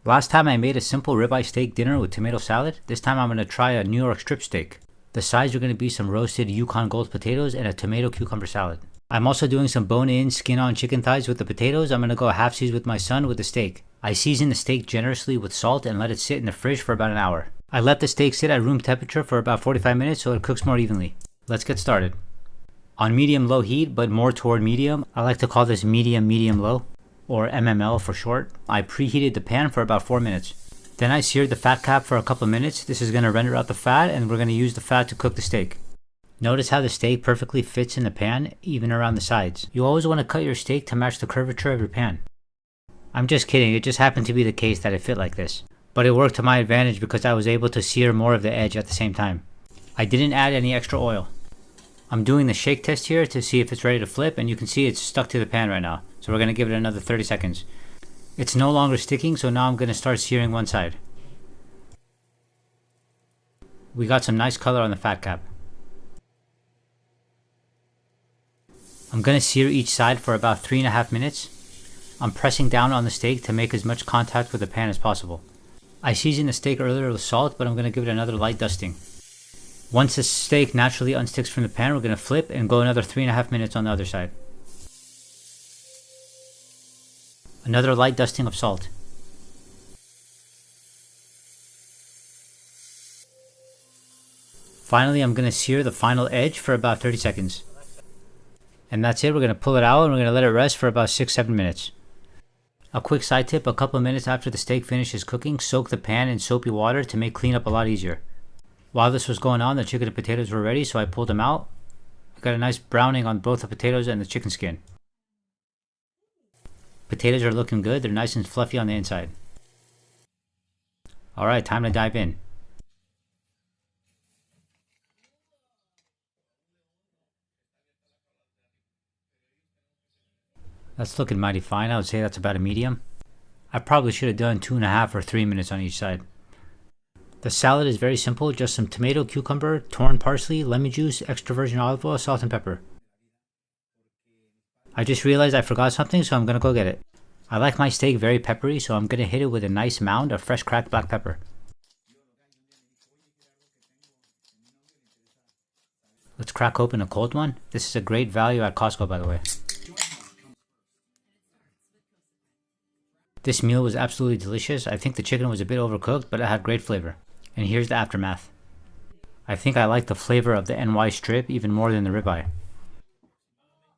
Last time I made a simple ribeye steak dinner with tomato salad. This time I'm going to try a New York strip steak. The sides are going to be some roasted Yukon Gold potatoes and a tomato cucumber salad. I'm also doing some bone-in, skin-on chicken thighs with the potatoes. I'm going to go half-seas with my son with the steak. I season the steak generously with salt and let it sit in the fridge for about an hour. I let the steak sit at room temperature for about 45 minutes so it cooks more evenly. Let's get started. On medium-low heat, but more toward medium, I like to call this medium-medium-low, or MML for short. I preheated the pan for about 4 minutes. Then I seared the fat cap for a couple minutes. This is going to render out the fat, and we're going to use the fat to cook the steak. Notice how the steak perfectly fits in the pan, even around the sides. You always want to cut your steak to match the curvature of your pan. I'm just kidding, it just happened to be the case that it fit like this. But it worked to my advantage because I was able to sear more of the edge at the same time. I didn't add any extra oil. I'm doing the shake test here to see if it's ready to flip, and you can see it's stuck to the pan right now. So we're going to give it another 30 seconds. It's no longer sticking, so now I'm going to start searing one side. We got some nice color on the fat cap. I'm going to sear each side for about 3.5 minutes. I'm pressing down on the steak to make as much contact with the pan as possible. I seasoned the steak earlier with salt, but I'm going to give it another light dusting. Once the steak naturally unsticks from the pan, we're going to flip and go another 3.5 minutes on the other side. Another light dusting of salt. Finally, I'm going to sear the final edge for about 30 seconds. And that's it. We're going to pull it out and we're going to let it rest for about 6-7 minutes. A quick side tip, a couple minutes after the steak finishes cooking, soak the pan in soapy water to make cleanup a lot easier. While this was going on, the chicken and potatoes were ready, so I pulled them out. I got a nice browning on both the potatoes and the chicken skin. Potatoes are looking good, they're nice and fluffy on the inside. Alright, time to dive in. That's looking mighty fine. I would say that's about a medium. I probably should have done 2.5 or 3 minutes on each side. The salad is very simple, just some tomato, cucumber, torn parsley, lemon juice, extra virgin olive oil, salt and pepper. I just realized I forgot something, so I'm gonna go get it. I like my steak very peppery, so I'm gonna hit it with a nice mound of fresh cracked black pepper. Let's crack open a cold one. This is a great value at Costco, by the way. This meal was absolutely delicious. I think the chicken was a bit overcooked, but it had great flavor. And here's the aftermath. I think I like the flavor of the NY strip even more than the ribeye.